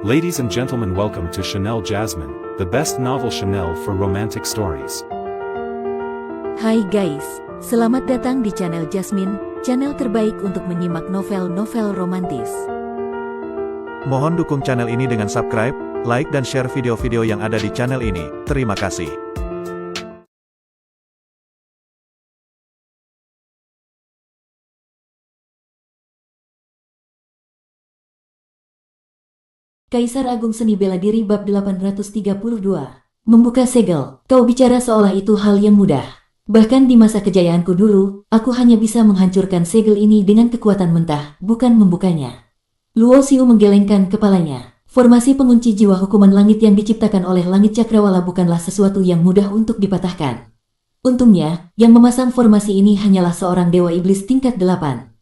Ladies and gentlemen, welcome to Chanel Jasmine, the best novel Chanel for romantic stories. Hai guys, selamat datang di channel Jasmine, channel terbaik untuk menyimak novel-novel romantis. Mohon dukung channel ini dengan subscribe, like dan share video-video yang ada di channel ini. Terima kasih. Kaisar Agung Seni Bela Diri Bab 832. Membuka segel, kau bicara seolah itu hal yang mudah. Bahkan di masa kejayaanku dulu, aku hanya bisa menghancurkan segel ini dengan kekuatan mentah, bukan membukanya. Luo Xiu menggelengkan kepalanya. Formasi pengunci jiwa hukuman langit yang diciptakan oleh langit cakrawala bukanlah sesuatu yang mudah untuk dipatahkan. Untungnya, yang memasang formasi ini hanyalah seorang dewa iblis tingkat 8.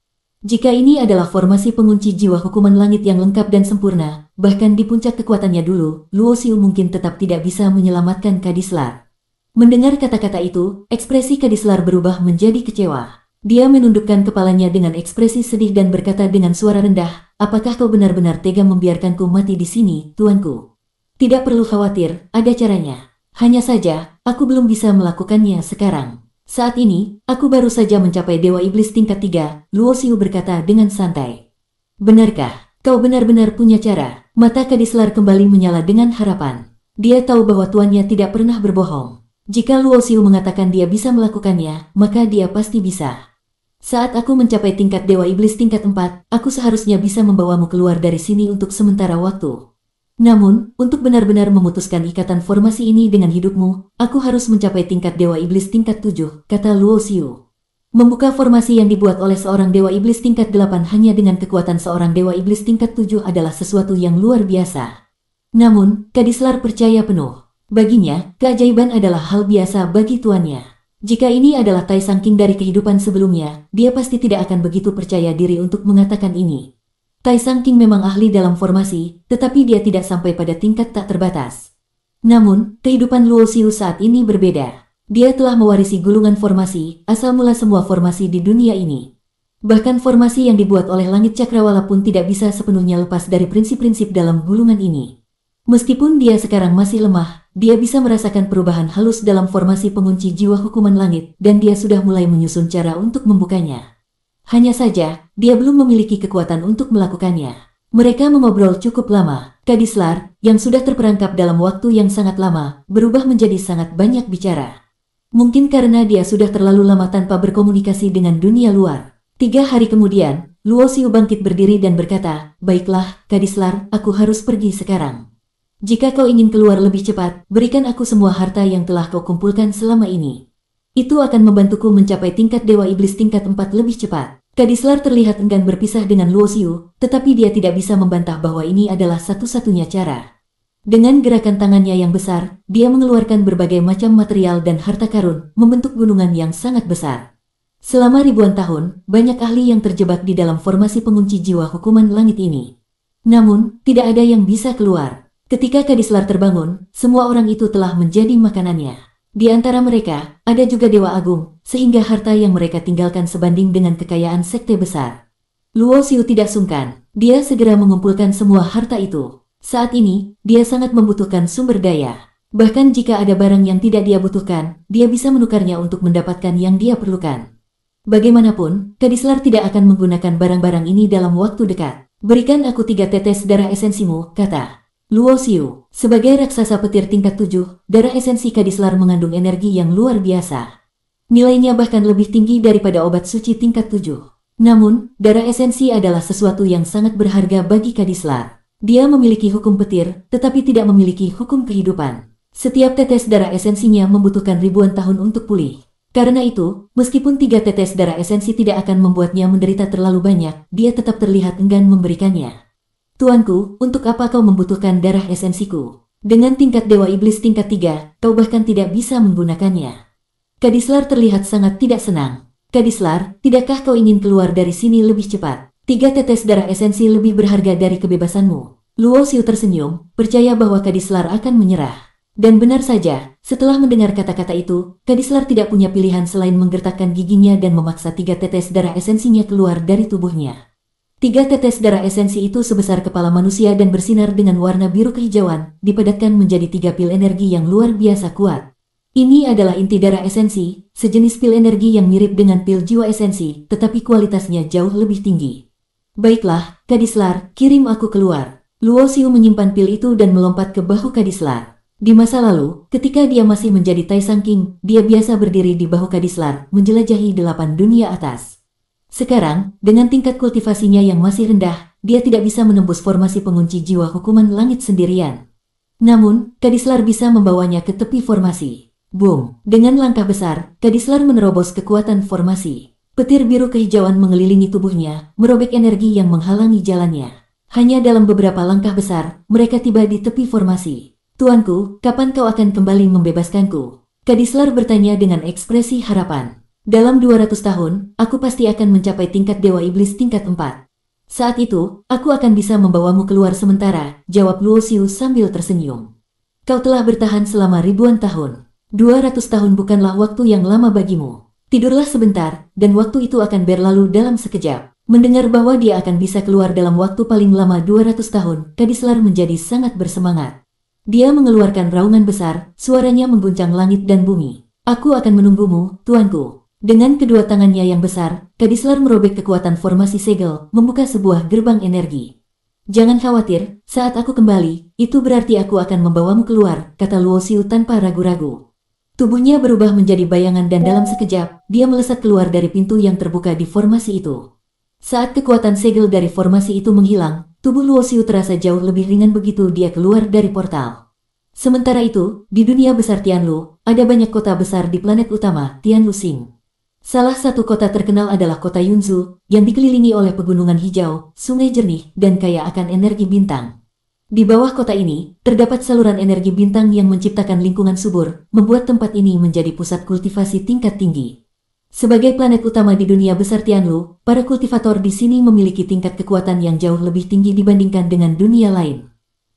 Jika ini adalah formasi pengunci jiwa hukuman langit yang lengkap dan sempurna, bahkan di puncak kekuatannya dulu, Luo Xiu mungkin tetap tidak bisa menyelamatkan Kadislar. Mendengar kata-kata itu, ekspresi Kadislar berubah menjadi kecewa. Dia menundukkan kepalanya dengan ekspresi sedih dan berkata dengan suara rendah, "Apakah kau benar-benar tega membiarkanku mati di sini, tuanku?" "Tidak perlu khawatir, ada caranya. Hanya saja, aku belum bisa melakukannya sekarang. Saat ini, aku baru saja mencapai Dewa Iblis tingkat 3, Luo Xiu berkata dengan santai. "Benarkah, kau benar-benar punya cara?" Mata Kadislar kembali menyala dengan harapan. Dia tahu bahwa tuannya tidak pernah berbohong. Jika Luo Xiu mengatakan dia bisa melakukannya, maka dia pasti bisa. "Saat aku mencapai tingkat Dewa Iblis tingkat 4, aku seharusnya bisa membawamu keluar dari sini untuk sementara waktu. Namun, untuk benar-benar memutuskan ikatan formasi ini dengan hidupmu, aku harus mencapai tingkat Dewa Iblis tingkat 7, kata Luo Xiu. Membuka formasi yang dibuat oleh seorang Dewa Iblis tingkat 8 hanya dengan kekuatan seorang Dewa Iblis tingkat 7 adalah sesuatu yang luar biasa. Namun, Kadislar percaya penuh. Baginya, keajaiban adalah hal biasa bagi tuannya. Jika ini adalah Tai Sang King dari kehidupan sebelumnya, dia pasti tidak akan begitu percaya diri untuk mengatakan ini. Tai Sang King memang ahli dalam formasi, tetapi dia tidak sampai pada tingkat tak terbatas. Namun, kehidupan Luo Xiu saat ini berbeda. Dia telah mewarisi gulungan formasi, asal mula semua formasi di dunia ini. Bahkan formasi yang dibuat oleh langit cakrawala pun tidak bisa sepenuhnya lepas dari prinsip-prinsip dalam gulungan ini. Meskipun dia sekarang masih lemah, dia bisa merasakan perubahan halus dalam formasi pengunci jiwa hukuman langit, dan dia sudah mulai menyusun cara untuk membukanya. Hanya saja, dia belum memiliki kekuatan untuk melakukannya. Mereka mengobrol cukup lama. Kadislar, yang sudah terperangkap dalam waktu yang sangat lama, berubah menjadi sangat banyak bicara. Mungkin karena dia sudah terlalu lama tanpa berkomunikasi dengan dunia luar. 3 hari kemudian, Luo Xiu bangkit berdiri dan berkata, "Baiklah, Kadislar, aku harus pergi sekarang. Jika kau ingin keluar lebih cepat, berikan aku semua harta yang telah kau kumpulkan selama ini. Itu akan membantuku mencapai tingkat Dewa Iblis tingkat 4 lebih cepat." Kadislar terlihat enggan berpisah dengan Luo Xiu, tetapi dia tidak bisa membantah bahwa ini adalah satu-satunya cara. Dengan gerakan tangannya yang besar, dia mengeluarkan berbagai macam material dan harta karun, membentuk gunungan yang sangat besar. Selama ribuan tahun, banyak ahli yang terjebak di dalam formasi pengunci jiwa hukuman langit ini. Namun, tidak ada yang bisa keluar. Ketika Kadislar terbangun, semua orang itu telah menjadi makanannya. Di antara mereka, ada juga Dewa Agung, sehingga harta yang mereka tinggalkan sebanding dengan kekayaan sekte besar. Luo Xiu tidak sungkan, dia segera mengumpulkan semua harta itu. Saat ini, dia sangat membutuhkan sumber daya. Bahkan jika ada barang yang tidak dia butuhkan, dia bisa menukarnya untuk mendapatkan yang dia perlukan. Bagaimanapun, Kadislar tidak akan menggunakan barang-barang ini dalam waktu dekat. "Berikan aku 3 tetes darah esensimu," kata Luo Xiu. Sebagai raksasa petir tingkat 7, darah esensi Kadislar mengandung energi yang luar biasa. Nilainya bahkan lebih tinggi daripada obat suci tingkat 7. Namun, darah esensi adalah sesuatu yang sangat berharga bagi Kadislar. Dia memiliki hukum petir, tetapi tidak memiliki hukum kehidupan. Setiap tetes darah esensinya membutuhkan ribuan tahun untuk pulih. Karena itu, meskipun 3 tetes darah esensi tidak akan membuatnya menderita terlalu banyak, dia tetap terlihat enggan memberikannya. "Tuanku, untuk apa kau membutuhkan darah esensiku? Dengan tingkat Dewa Iblis tingkat 3, kau bahkan tidak bisa menggunakannya." Kadislar terlihat sangat tidak senang. "Kadislar, tidakkah kau ingin keluar dari sini lebih cepat? 3 tetes darah esensi lebih berharga dari kebebasanmu." Luo Xiu tersenyum, percaya bahwa Kadislar akan menyerah. Dan benar saja, setelah mendengar kata-kata itu, Kadislar tidak punya pilihan selain menggertakkan giginya dan memaksa 3 tetes darah esensinya keluar dari tubuhnya. 3 tetes darah esensi itu sebesar kepala manusia dan bersinar dengan warna biru kehijauan, dipadatkan menjadi 3 pil energi yang luar biasa kuat. Ini adalah inti darah esensi, sejenis pil energi yang mirip dengan pil jiwa esensi, tetapi kualitasnya jauh lebih tinggi. Baiklah, Kadislar, kirim aku keluar. Luo Xiu menyimpan pil itu dan melompat ke bahu Kadislar. Di masa lalu, ketika dia masih menjadi Taisang King, dia biasa berdiri di bahu Kadislar, menjelajahi 8 dunia atas. Sekarang, dengan tingkat kultivasinya yang masih rendah, dia tidak bisa menembus formasi pengunci jiwa hukuman langit sendirian. Namun, Kadislar bisa membawanya ke tepi formasi. Boom! Dengan langkah besar, Kadislar menerobos kekuatan formasi. Petir biru kehijauan mengelilingi tubuhnya, merobek energi yang menghalangi jalannya. Hanya dalam beberapa langkah besar, mereka tiba di tepi formasi. Tuanku, kapan kau akan kembali membebaskanku? Kadislar bertanya dengan ekspresi harapan. Dalam 200 tahun, aku pasti akan mencapai tingkat Dewa Iblis tingkat 4. Saat itu, aku akan bisa membawamu keluar sementara, jawab Luo Xiu sambil tersenyum. Kau telah bertahan selama ribuan tahun. 200 tahun bukanlah waktu yang lama bagimu. Tidurlah sebentar, dan waktu itu akan berlalu dalam sekejap. Mendengar bahwa dia akan bisa keluar dalam waktu paling lama 200 tahun, Kadislar menjadi sangat bersemangat. Dia mengeluarkan raungan besar, suaranya mengguncang langit dan bumi. Aku akan menunggumu, tuanku. Dengan kedua tangannya yang besar, Kadislar merobek kekuatan formasi segel, membuka sebuah gerbang energi. Jangan khawatir, saat aku kembali, itu berarti aku akan membawamu keluar, kata Luo Xiu tanpa ragu-ragu. Tubuhnya berubah menjadi bayangan dan dalam sekejap, dia melesat keluar dari pintu yang terbuka di formasi itu. Saat kekuatan segel dari formasi itu menghilang, tubuh Luo Xiu terasa jauh lebih ringan begitu dia keluar dari portal. Sementara itu, di dunia besar Tianlu, ada banyak kota besar di planet utama, Tianlu Xing. Salah satu kota terkenal adalah kota Yunzu, yang dikelilingi oleh pegunungan hijau, sungai jernih, dan kaya akan energi bintang. Di bawah kota ini, terdapat saluran energi bintang yang menciptakan lingkungan subur, membuat tempat ini menjadi pusat kultivasi tingkat tinggi. Sebagai planet utama di dunia besar Tianlu, para kultivator di sini memiliki tingkat kekuatan yang jauh lebih tinggi dibandingkan dengan dunia lain.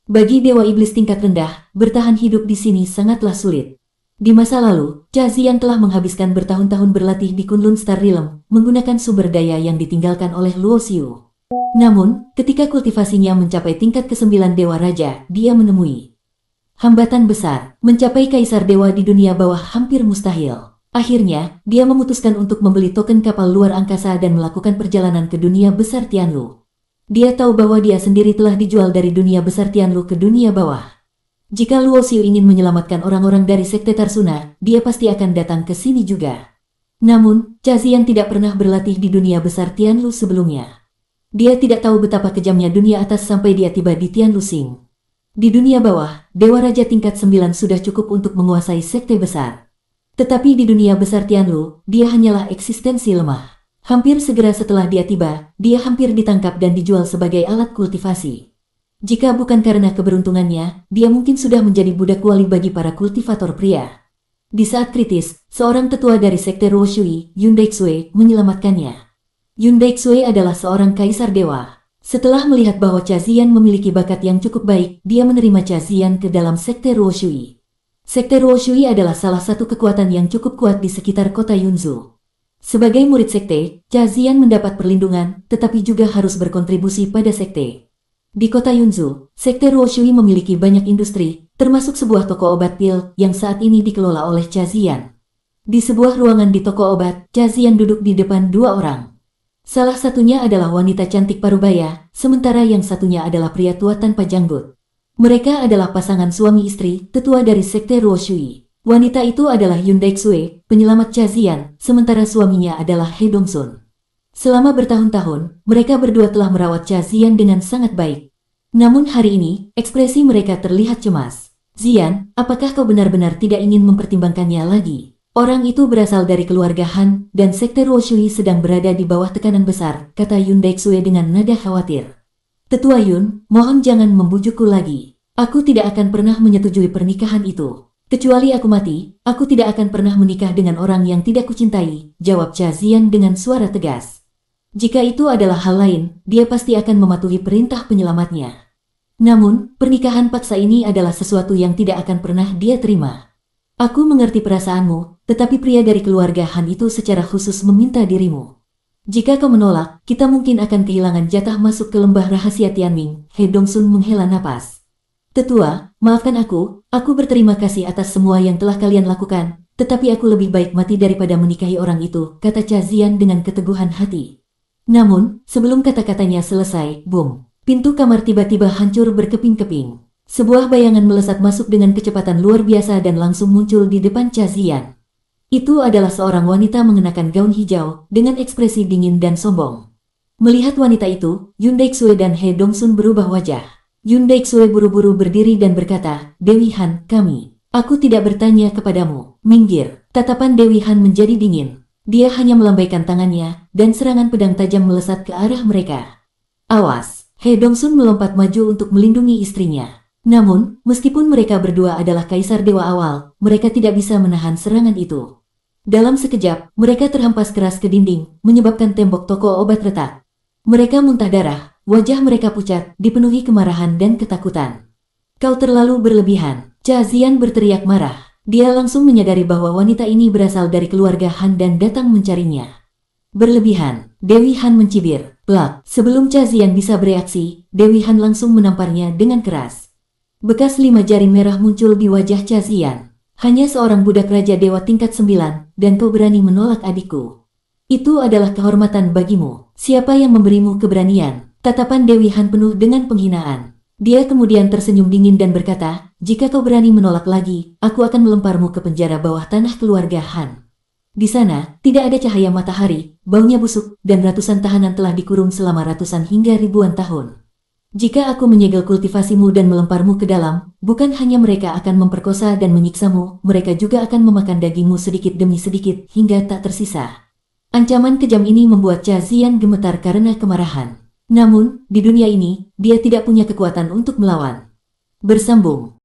Bagi Dewa Iblis tingkat rendah, bertahan hidup di sini sangatlah sulit. Di masa lalu, Cha Ziyan telah menghabiskan bertahun-tahun berlatih di Kunlun Star Realm, menggunakan sumber daya yang ditinggalkan oleh Luo Xiu. Namun, ketika kultivasinya mencapai tingkat ke-9 Dewa Raja, dia menemui hambatan besar. Mencapai Kaisar Dewa di dunia bawah hampir mustahil. Akhirnya, dia memutuskan untuk membeli token kapal luar angkasa dan melakukan perjalanan ke dunia besar Tianlu. Dia tahu bahwa dia sendiri telah dijual dari dunia besar Tianlu ke dunia bawah. Jika Luo Xiu ingin menyelamatkan orang-orang dari Sekte Tarsuna, dia pasti akan datang ke sini juga. Namun, Cha Ziyan tidak pernah berlatih di dunia besar Tianlu sebelumnya. Dia tidak tahu betapa kejamnya dunia atas sampai dia tiba di Tianlu Xing. Di dunia bawah, Dewa Raja tingkat 9 sudah cukup untuk menguasai sekte besar. Tetapi di dunia besar Tianlu, dia hanyalah eksistensi lemah. Hampir segera setelah dia tiba, dia hampir ditangkap dan dijual sebagai alat kultivasi. Jika bukan karena keberuntungannya, dia mungkin sudah menjadi budak wali bagi para kultivator pria. Di saat kritis, seorang tetua dari sekte Ruoshui, Yun Deixue, menyelamatkannya. Yun Deixue adalah seorang kaisar dewa. Setelah melihat bahwa Cha Ziyan memiliki bakat yang cukup baik, dia menerima Cha Ziyan ke dalam sekte Ruoshui. Sekte Ruoshui adalah salah satu kekuatan yang cukup kuat di sekitar kota Yunzu. Sebagai murid sekte, Cha Ziyan mendapat perlindungan, tetapi juga harus berkontribusi pada sekte. Di kota Yunzu, sekte Ruoshui memiliki banyak industri, termasuk sebuah toko obat pil yang saat ini dikelola oleh Cha Ziyan. Di sebuah ruangan di toko obat, Cha Ziyan duduk di depan dua orang. Salah satunya adalah wanita cantik parubaya, sementara yang satunya adalah pria tua tanpa janggut. Mereka adalah pasangan suami istri, tetua dari sekte Ruoshui. Wanita itu adalah Yun Deixue, penyelamat Cha Ziyan, sementara suaminya adalah He Dongsun. Selama bertahun-tahun, mereka berdua telah merawat Cha Ziyan dengan sangat baik. Namun hari ini, ekspresi mereka terlihat cemas. Ziyan, apakah kau benar-benar tidak ingin mempertimbangkannya lagi? Orang itu berasal dari keluarga Han, dan sekte Ruoshui sedang berada di bawah tekanan besar, kata Yun Deixue dengan nada khawatir. Tetua Yun, mohon jangan membujukku lagi. Aku tidak akan pernah menyetujui pernikahan itu. Kecuali aku mati, aku tidak akan pernah menikah dengan orang yang tidak kucintai, jawab Cha Ziyan dengan suara tegas. Jika itu adalah hal lain, dia pasti akan mematuhi perintah penyelamatnya. Namun, pernikahan paksa ini adalah sesuatu yang tidak akan pernah dia terima. Aku mengerti perasaanmu, tetapi pria dari keluarga Han itu secara khusus meminta dirimu. Jika kau menolak, kita mungkin akan kehilangan jatah masuk ke lembah rahasia Tianming. He Dongsun menghela napas. Tetua, maafkan aku berterima kasih atas semua yang telah kalian lakukan, tetapi aku lebih baik mati daripada menikahi orang itu, kata Cha Ziyan dengan keteguhan hati. Namun, sebelum kata-katanya selesai, boom, pintu kamar tiba-tiba hancur berkeping-keping. Sebuah bayangan melesat masuk dengan kecepatan luar biasa dan langsung muncul di depan Cha Ziyan. Itu adalah seorang wanita mengenakan gaun hijau, dengan ekspresi dingin dan sombong. Melihat wanita itu, Yun Daixue dan He Dongsun berubah wajah. Yun Daixue buru-buru berdiri dan berkata, Dewi Han, kami. Aku tidak bertanya kepadamu. Minggir. Tatapan Dewi Han menjadi dingin. Dia hanya melambaikan tangannya, dan serangan pedang tajam melesat ke arah mereka. Awas! He Dongsun melompat maju untuk melindungi istrinya. Namun, meskipun mereka berdua adalah kaisar dewa awal, mereka tidak bisa menahan serangan itu. Dalam sekejap, mereka terhempas keras ke dinding, menyebabkan tembok toko obat retak. Mereka muntah darah, wajah mereka pucat, dipenuhi kemarahan dan ketakutan. Kau terlalu berlebihan, Cha Ziyan berteriak marah. Dia langsung menyadari bahwa wanita ini berasal dari keluarga Han dan datang mencarinya. Berlebihan, Dewi Han mencibir. Plak, sebelum Cha Ziyan bisa bereaksi, Dewi Han langsung menamparnya dengan keras. Bekas 5 jari merah muncul di wajah Cha Ziyan. Hanya seorang budak raja dewa tingkat 9, dan kau berani menolak adikku. Itu adalah kehormatan bagimu. Siapa yang memberimu keberanian? Tatapan Dewi Han penuh dengan penghinaan. Dia kemudian tersenyum dingin dan berkata, jika kau berani menolak lagi, aku akan melemparmu ke penjara bawah tanah keluarga Han. Di sana, tidak ada cahaya matahari, baunya busuk, dan ratusan tahanan telah dikurung selama ratusan hingga ribuan tahun. Jika aku menyegel kultivasimu dan melemparmu ke dalam, bukan hanya mereka akan memperkosa dan menyiksamu, mereka juga akan memakan dagingmu sedikit demi sedikit hingga tak tersisa. Ancaman kejam ini membuat Cha Ziyan gemetar karena kemarahan. Namun, di dunia ini, dia tidak punya kekuatan untuk melawan. Bersambung.